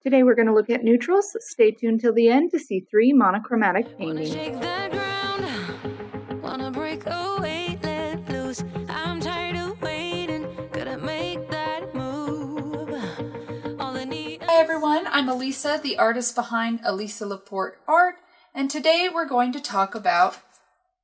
Today we're going to look at neutrals. Stay tuned till the end to see 3 monochromatic paintings. Shake that ground, wanna break away, let loose. I'm tired of waiting, gotta make that move. Hi everyone, I'm Elisa, the artist behind Elisa Laporte Art, and today we're going to talk about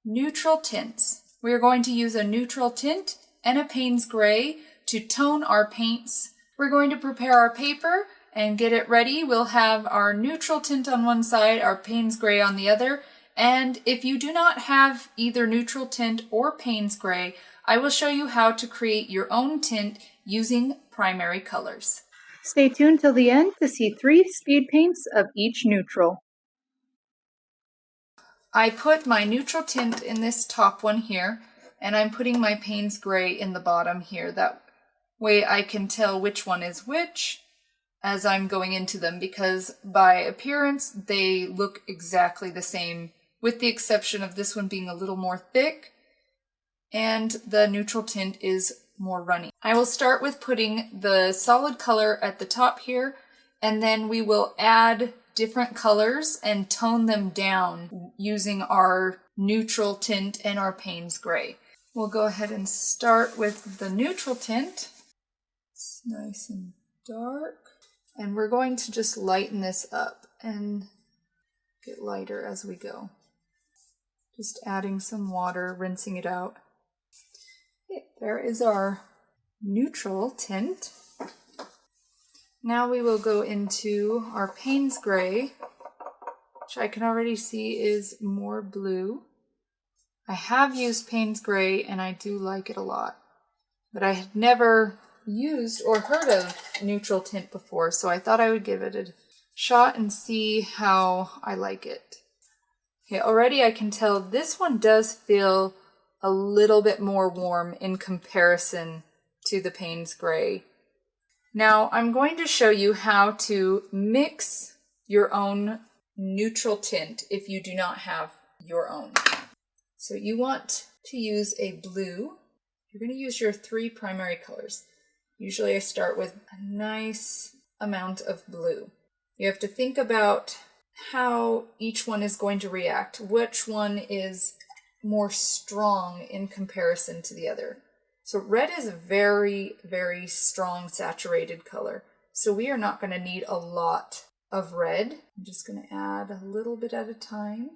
neutral tints. We are going to use a neutral tint and a Payne's gray to tone our paints. We're going to prepare our paper and get it ready. We'll have our neutral tint on one side, our Payne's gray on the other, and if you do not have either neutral tint or Payne's gray, I will show you how to create your own tint using primary colors. Stay tuned till the end to see 3 speed paints of each neutral. I put my neutral tint in this top one here, and I'm putting my Payne's gray in the bottom here. That way I can tell which one is which as I'm going into them, because by appearance they look exactly the same, with the exception of this one being a little more thick and the neutral tint is more runny. I will start with putting the solid color at the top here, and then we will add different colors and tone them down using our neutral tint and our Payne's gray. We'll go ahead and start with the neutral tint. It's nice and dark. And we're going to just lighten this up and get lighter as we go. Just adding some water, rinsing it out. Okay, there is our neutral tint. Now we will go into our Payne's gray, which I can already see is more blue. I have used Payne's gray and I do like it a lot, but I had never used or heard of neutral tint before, so I thought I would give it a shot and see how I like it. Okay, already I can tell this one does feel a little bit more warm in comparison to the Payne's gray. Now I'm going to show you how to mix your own neutral tint if you do not have your own. So you want to use a blue. You're going to use your 3 primary colors. Usually I start with a nice amount of blue. You have to think about how each one is going to react, which one is more strong in comparison to the other. So red is a very, very strong saturated color. So we are not going to need a lot of red. I'm just going to add a little bit at a time.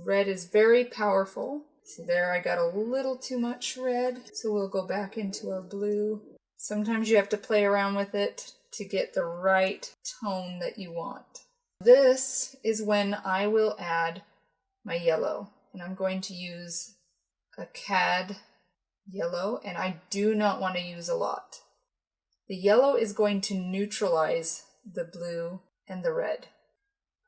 Red is very powerful. So there I got a little too much red. So we'll go back into our blue. Sometimes you have to play around with it to get the right tone that you want. This is when I will add my yellow. And I'm going to use a cad yellow, and I do not want to use a lot. The yellow is going to neutralize the blue and the red.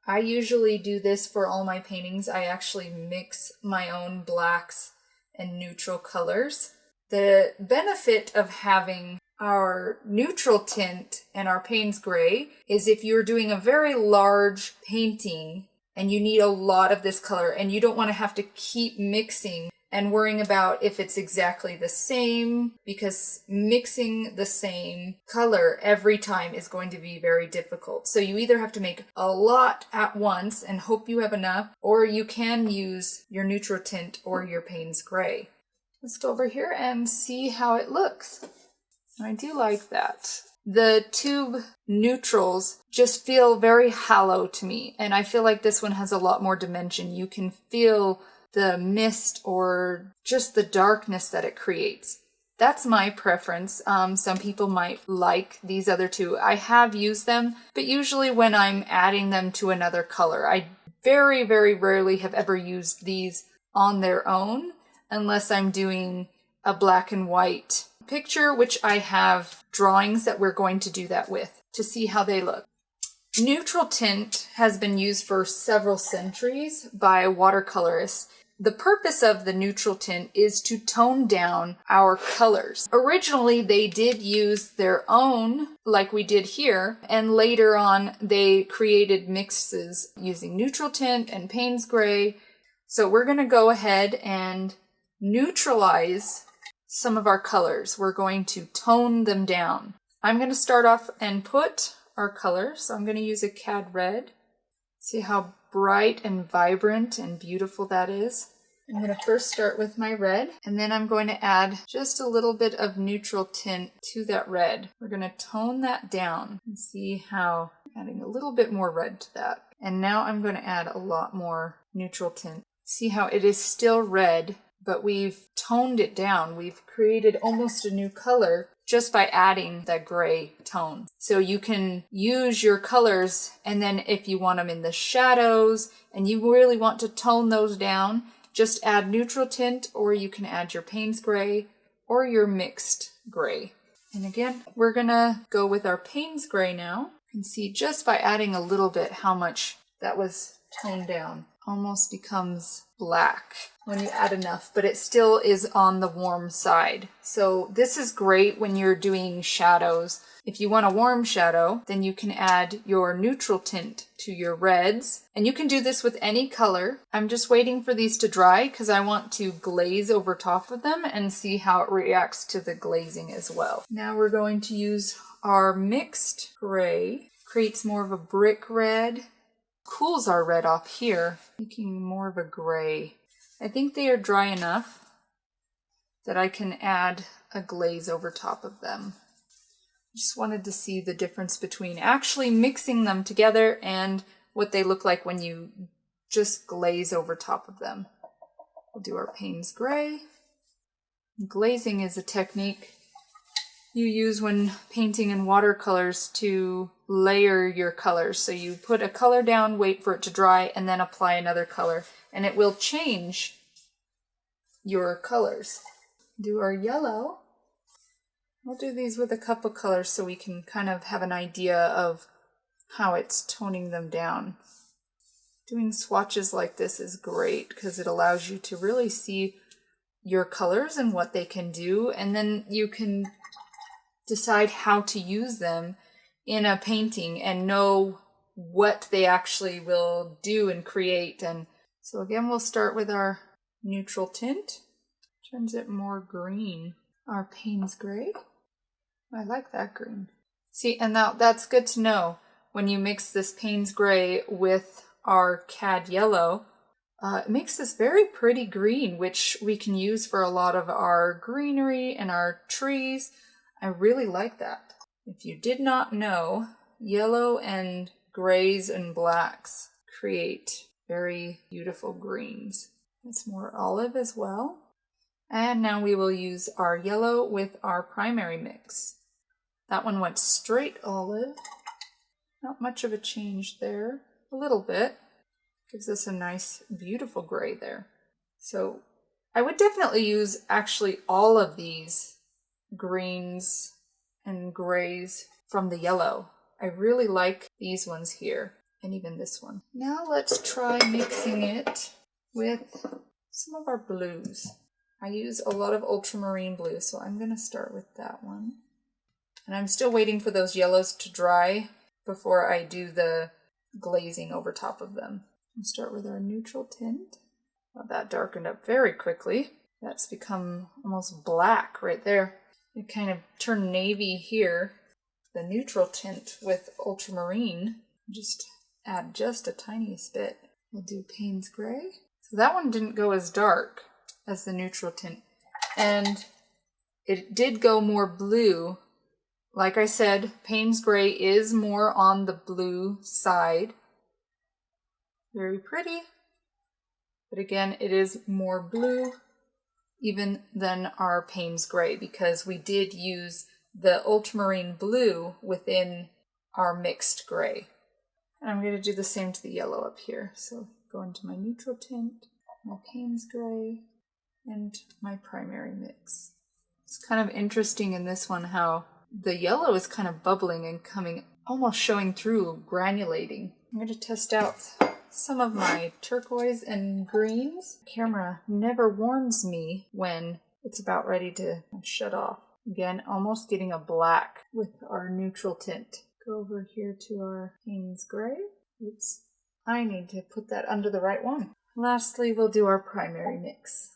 I usually do this for all my paintings. I actually mix my own blacks and neutral colors. The benefit of having our neutral tint and our Payne's gray is if you're doing a very large painting and you need a lot of this color and you don't want to have to keep mixing and worrying about if it's exactly the same, because mixing the same color every time is going to be very difficult. So you either have to make a lot at once and hope you have enough, or you can use your neutral tint or your Payne's gray. Let's go over here and see how it looks. I do like that. The tube neutrals just feel very hollow to me, and I feel like this one has a lot more dimension. You can feel the mist or just the darkness that it creates. That's my preference. Some people might like these other two. I have used them, but usually when I'm adding them to another color. I very, very rarely have ever used these on their own unless I'm doing a black and white picture, which I have drawings that we're going to do that with to see how they look. Neutral tint has been used for several centuries by watercolorists. The purpose of the neutral tint is to tone down our colors. Originally, they did use their own, like we did here, and later on they created mixes using neutral tint and Payne's gray. So we're going to go ahead and neutralize some of our colors. We're going to tone them down. I'm going to start off and put our color. So I'm going to use a cad red. See how bright and vibrant and beautiful that is? I'm going to first start with my red, and then I'm going to add just a little bit of neutral tint to that red. We're going to tone that down and see how adding a little bit more red to that. And now I'm going to add a lot more neutral tint. See how it is still red, but we've toned it down. We've created almost a new color just by adding that gray tone. So you can use your colors, and then if you want them in the shadows and you really want to tone those down, just add neutral tint, or you can add your Payne's gray or your mixed gray. And again, we're gonna go with our Payne's gray now. You can see just by adding a little bit how much that was toned down. Almost becomes black when you add enough, but it still is on the warm side. So this is great when you're doing shadows. If you want a warm shadow, then you can add your neutral tint to your reds. And you can do this with any color. I'm just waiting for these to dry because I want to glaze over top of them and see how it reacts to the glazing as well. Now we're going to use our mixed gray. Creates more of a brick red. Cools our red off here, making more of a gray. I think they are dry enough that I can add a glaze over top of them. Just wanted to see the difference between actually mixing them together and what they look like when you just glaze over top of them. We'll do our Payne's gray. Glazing is a technique you use when painting in watercolors to layer your colors. So you put a color down, wait for it to dry, and then apply another color, and it will change your colors. Do our yellow. We'll do these with a couple colors so we can kind of have an idea of how it's toning them down. Doing swatches like this is great because it allows you to really see your colors and what they can do, and then you can decide how to use them in a painting and know what they actually will do and create. And so again, we'll start with our neutral tint. Turns it more green. Our Payne's gray. I like that green. See, and now that's good to know when you mix this Payne's gray with our cad yellow. It makes this very pretty green, which we can use for a lot of our greenery and our trees. I really like that. If you did not know, yellow and grays and blacks create very beautiful greens. It's more olive as well. And now we will use our yellow with our primary mix. That one went straight olive. Not much of a change there. A little bit. Gives us a nice, beautiful gray there. So I would definitely use actually all of these greens and grays from the yellow. I really like these ones here, and even this one. Now let's try mixing it with some of our blues. I use a lot of ultramarine blue, so I'm going to start with that one. And I'm still waiting for those yellows to dry before I do the glazing over top of them. We'll start with our neutral tint. Well, that darkened up very quickly. That's become almost black right there. It kind of turned navy here. The neutral tint with ultramarine. Just add just a tiniest bit. We'll do Payne's gray. So that one didn't go as dark as the neutral tint. And it did go more blue. Like I said, Payne's gray is more on the blue side. Very pretty. But again, it is more blue even than our Payne's gray because we did use the ultramarine blue within our mixed gray. And I'm going to do the same to the yellow up here. So go into my neutral tint, my Payne's gray, and my primary mix. It's kind of interesting in this one how the yellow is kind of bubbling and coming, almost showing through, granulating. I'm going to test out some of my turquoise and greens. The camera never warns me when it's about ready to shut off. Again, almost getting a black with our neutral tint. Go over here to our Payne's gray. Oops, I need to put that under the right one. Lastly, we'll do our primary mix.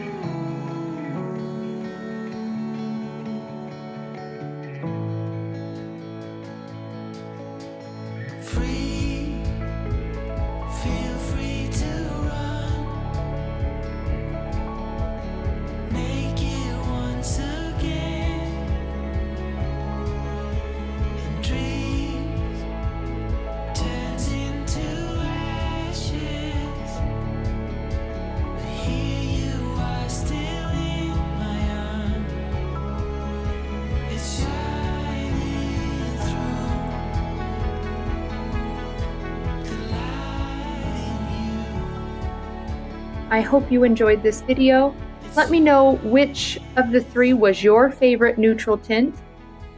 I hope you enjoyed this video. Let me know which of the three was your favorite neutral tint.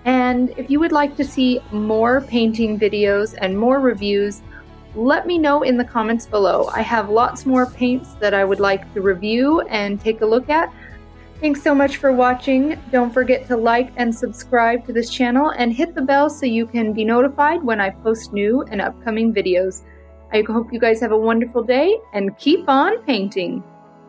And if you would like to see more painting videos and more reviews, let me know in the comments below. I have lots more paints that I would like to review and take a look at. Thanks so much for watching. Don't forget to like and subscribe to this channel and hit the bell so you can be notified when I post new and upcoming videos. I hope you guys have a wonderful day and keep on painting.